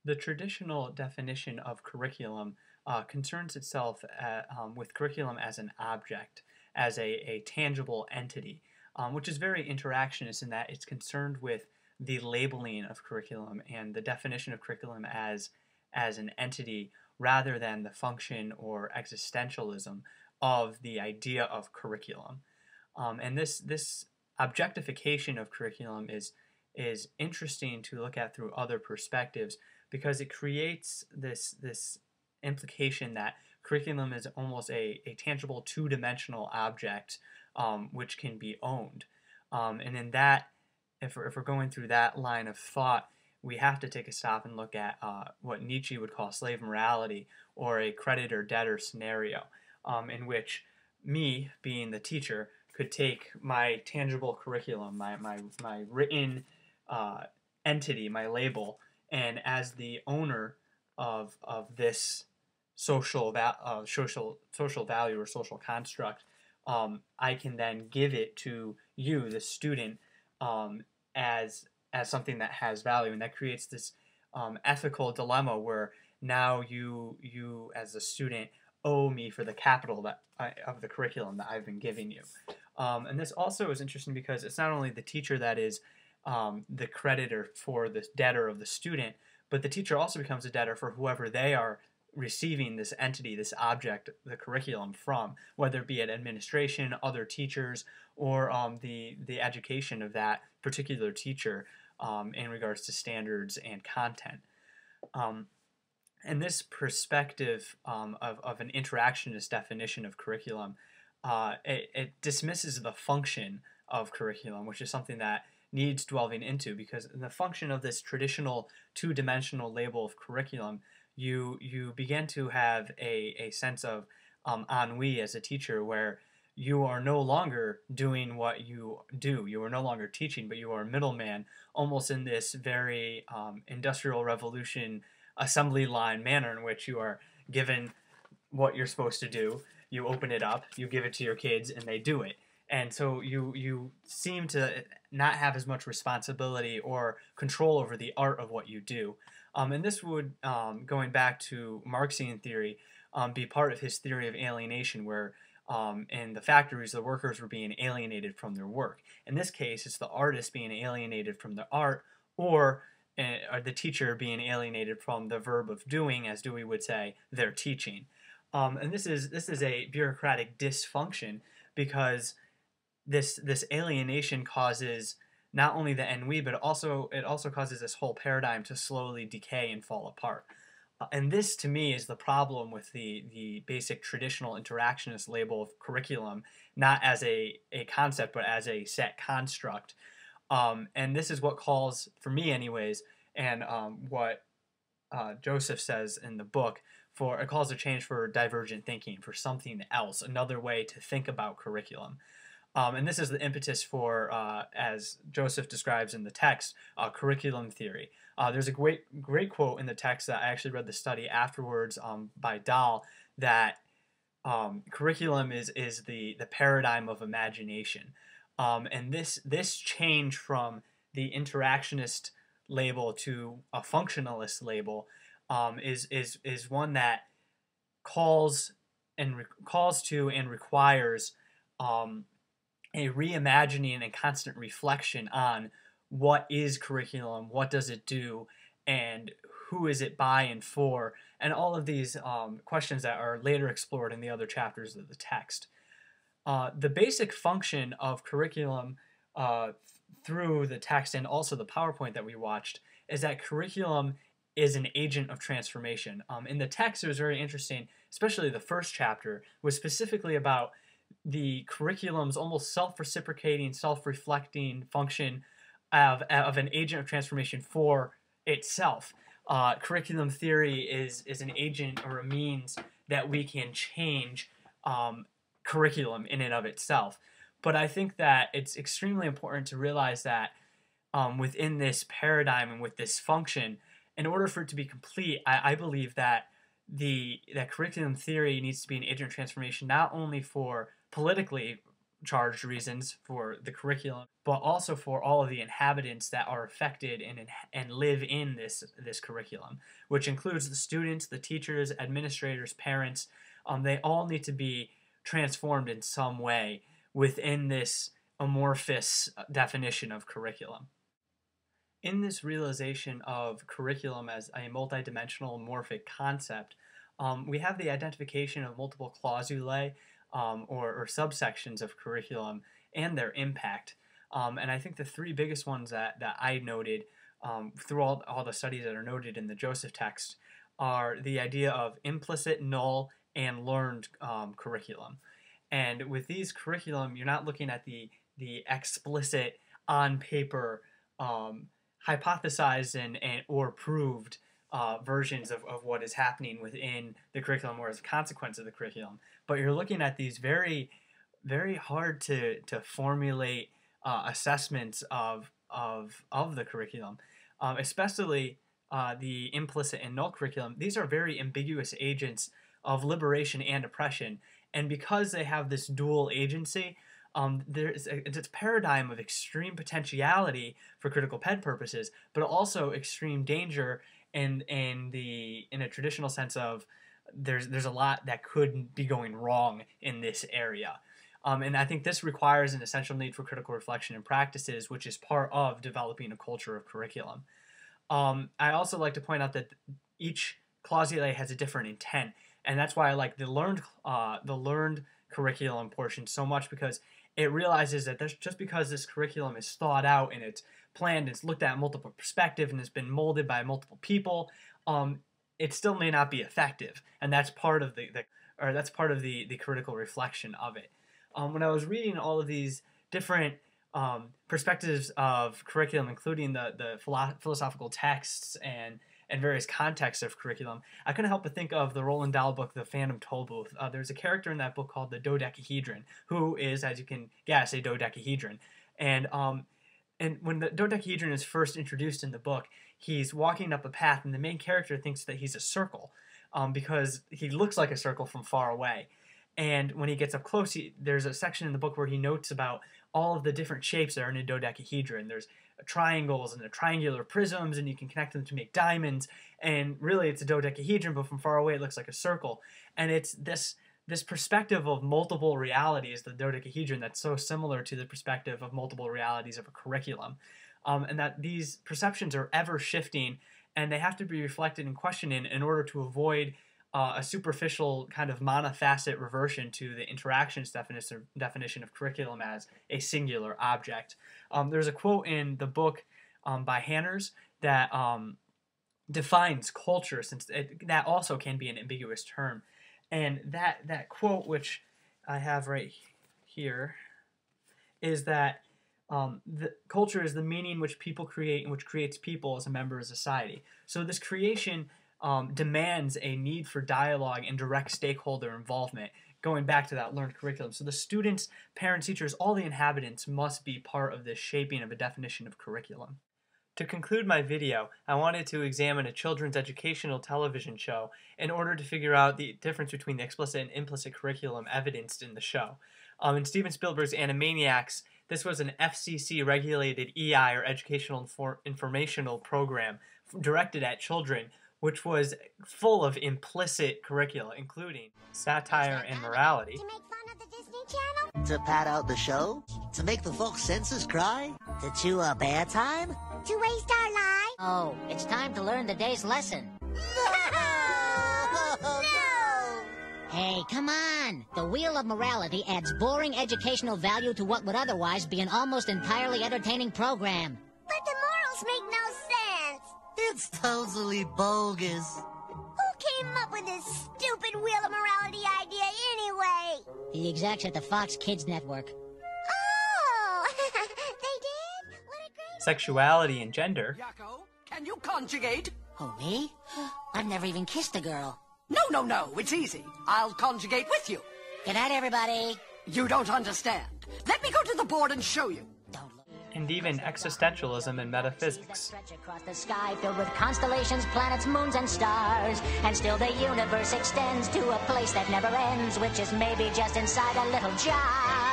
The traditional definition of curriculum concerns itself with curriculum as an object, as a tangible entity, which is very interactionist in that it's concerned with the labeling of curriculum and the definition of curriculum as an entity rather than the function or existentialism of the idea of curriculum. And this objectification of curriculum is interesting to look at through other perspectives because it creates this implication that curriculum is almost a tangible two-dimensional object which can be owned. And in that, if we're going through that line of thought, we have to take a stop and look at what Nietzsche would call slave morality, or a creditor-debtor scenario, in which me, being the teacher, could take my tangible curriculum, my written entity, my label, and as the owner of this social value or social construct, I can then give it to you, the student, as something that has value, and that creates this ethical dilemma where now you as a student owe me for the capital of the curriculum that I've been giving you. And this also is interesting because it's not only the teacher that is the creditor for the debtor of the student, but the teacher also becomes a debtor for whoever they are receiving this entity, this object, the curriculum from, whether it be at administration, other teachers, or the education of that particular teacher in regards to standards and content. And this perspective of an interactionist definition of curriculum, it dismisses the function of curriculum, which is something that needs delving into, because in the function of this traditional two-dimensional label of curriculum, you begin to have a sense of ennui as a teacher, where you are no longer doing what you do. You are no longer teaching, but you are a middleman, almost in this very Industrial Revolution assembly line manner in which you are given what you're supposed to do, you open it up, you give it to your kids, and they do it. And so you seem to not have as much responsibility or control over the art of what you do. And this would, going back to Marxian theory, be part of his theory of alienation, where in the factories, the workers were being alienated from their work. In this case, it's the artist being alienated from the art, or the teacher being alienated from the verb of doing, as Dewey would say, their teaching. And this is a bureaucratic dysfunction, because this alienation causes not only the ennui, but it also causes this whole paradigm to slowly decay and fall apart. And this, to me, is the problem with the basic traditional interactionist label of curriculum, not as a concept, but as a set construct. And this is what calls, for me anyways, and what Joseph says in the book, for it calls a change for divergent thinking, for something else, another way to think about curriculum. And this is the impetus for, as Joseph describes in the text, curriculum theory. There's a great quote in the text that I actually read the study afterwards by Dahl, that curriculum is the paradigm of imagination. And this change from the interactionist label to a functionalist label is one that calls to and requires a reimagining and constant reflection on what is curriculum, what does it do, and who is it by and for, and all of these questions that are later explored in the other chapters of the text. The basic function of curriculum through the text and also the PowerPoint that we watched is that curriculum is an agent of transformation. In the text, it was very interesting, especially the first chapter, was specifically about the curriculum's almost self-reciprocating, self-reflecting function of an agent of transformation for itself. Curriculum theory is an agent or a means that we can change curriculum in and of itself. But I think that it's extremely important to realize that within this paradigm and with this function, in order for it to be complete, I believe that that curriculum theory needs to be an agent of transformation, not only for politically charged reasons for the curriculum, but also for all of the inhabitants that are affected and live in this curriculum, which includes the students, the teachers, administrators, parents. They all need to be transformed in some way within this amorphous definition of curriculum. In this realization of curriculum as a multidimensional amorphic concept, we have the identification of multiple clausulae or subsections of curriculum and their impact. And I think the three biggest ones that I noted through all the studies that are noted in the Joseph text are the idea of implicit, null, and learned curriculum. And with these curriculum, you're not looking at the explicit, on paper, hypothesized or proved versions of what is happening within the curriculum or as a consequence of the curriculum. But you're looking at these very, very hard to formulate assessments of the curriculum, especially the implicit and null curriculum. These are very ambiguous agents of liberation and oppression. And because they have this dual agency, it's a paradigm of extreme potentiality for critical ped purposes, but also extreme danger in a traditional sense of there's a lot that could be going wrong in this area. And I think this requires an essential need for critical reflection and practices, which is part of developing a culture of curriculum. I also like to point out that each clausulae has a different intent, and that's why I like the learned curriculum portion so much, because it realizes that just because this curriculum is thought out and it's planned, it's looked at multiple perspectives, and it's been molded by multiple people, it still may not be effective, and that's part of the critical reflection of it. When I was reading all of these different perspectives of curriculum, including the philosophical texts and various contexts of curriculum, I couldn't help but think of the Roald Dahl book, The Phantom Tollbooth. There's a character in that book called the Dodecahedron, who is, as you can guess, a dodecahedron. And when the dodecahedron is first introduced in the book, he's walking up a path, and the main character thinks that he's a circle because he looks like a circle from far away. And when he gets up close, there's a section in the book where he notes about all of the different shapes that are in a dodecahedron. There's triangles and the triangular prisms, and you can connect them to make diamonds. And really, it's a dodecahedron, but from far away, it looks like a circle. And it's this perspective of multiple realities, the dodecahedron, that's so similar to the perspective of multiple realities of a curriculum. And that these perceptions are ever shifting, and they have to be reflected and questioned in order to avoid a superficial kind of monofacet reversion to the interactions definition of curriculum as a singular object. There's a quote in the book by Hanners that defines culture, since that also can be an ambiguous term. And that quote, which I have right here, is that the culture is the meaning which people create and which creates people as a member of society. So this creation demands a need for dialogue and direct stakeholder involvement, going back to that learned curriculum. So the students, parents, teachers, all the inhabitants must be part of this shaping of a definition of curriculum. To conclude my video, I wanted to examine a children's educational television show in order to figure out the difference between the explicit and implicit curriculum evidenced in the show. In Steven Spielberg's Animaniacs, this was an FCC-regulated EI, or Educational Informational Program, directed at children, which was full of implicit curricula, including satire and morality. To make fun of the Disney Channel? To pad out the show? To make the folks' senses cry? To chew up airtime? To waste our lives? Oh, it's time to learn the day's lesson. No! Hey, come on! The Wheel of Morality adds boring educational value to what would otherwise be an almost entirely entertaining program. But the morals make no sense. It's totally bogus. Who came up with this stupid Wheel of Morality idea anyway? The execs at the Fox Kids Network. Oh! They did? What a great... Sexuality and gender. Yakko, can you conjugate? Oh, me? I've never even kissed a girl. No, it's easy. I'll conjugate with you. Good night, everybody. You don't understand. Let me go to the board and show you. Don't look. And even existentialism and metaphysics. Stretch across the sky filled with constellations, planets, moons, and stars. And still the universe extends to a place that never ends, which is maybe just inside a little jar.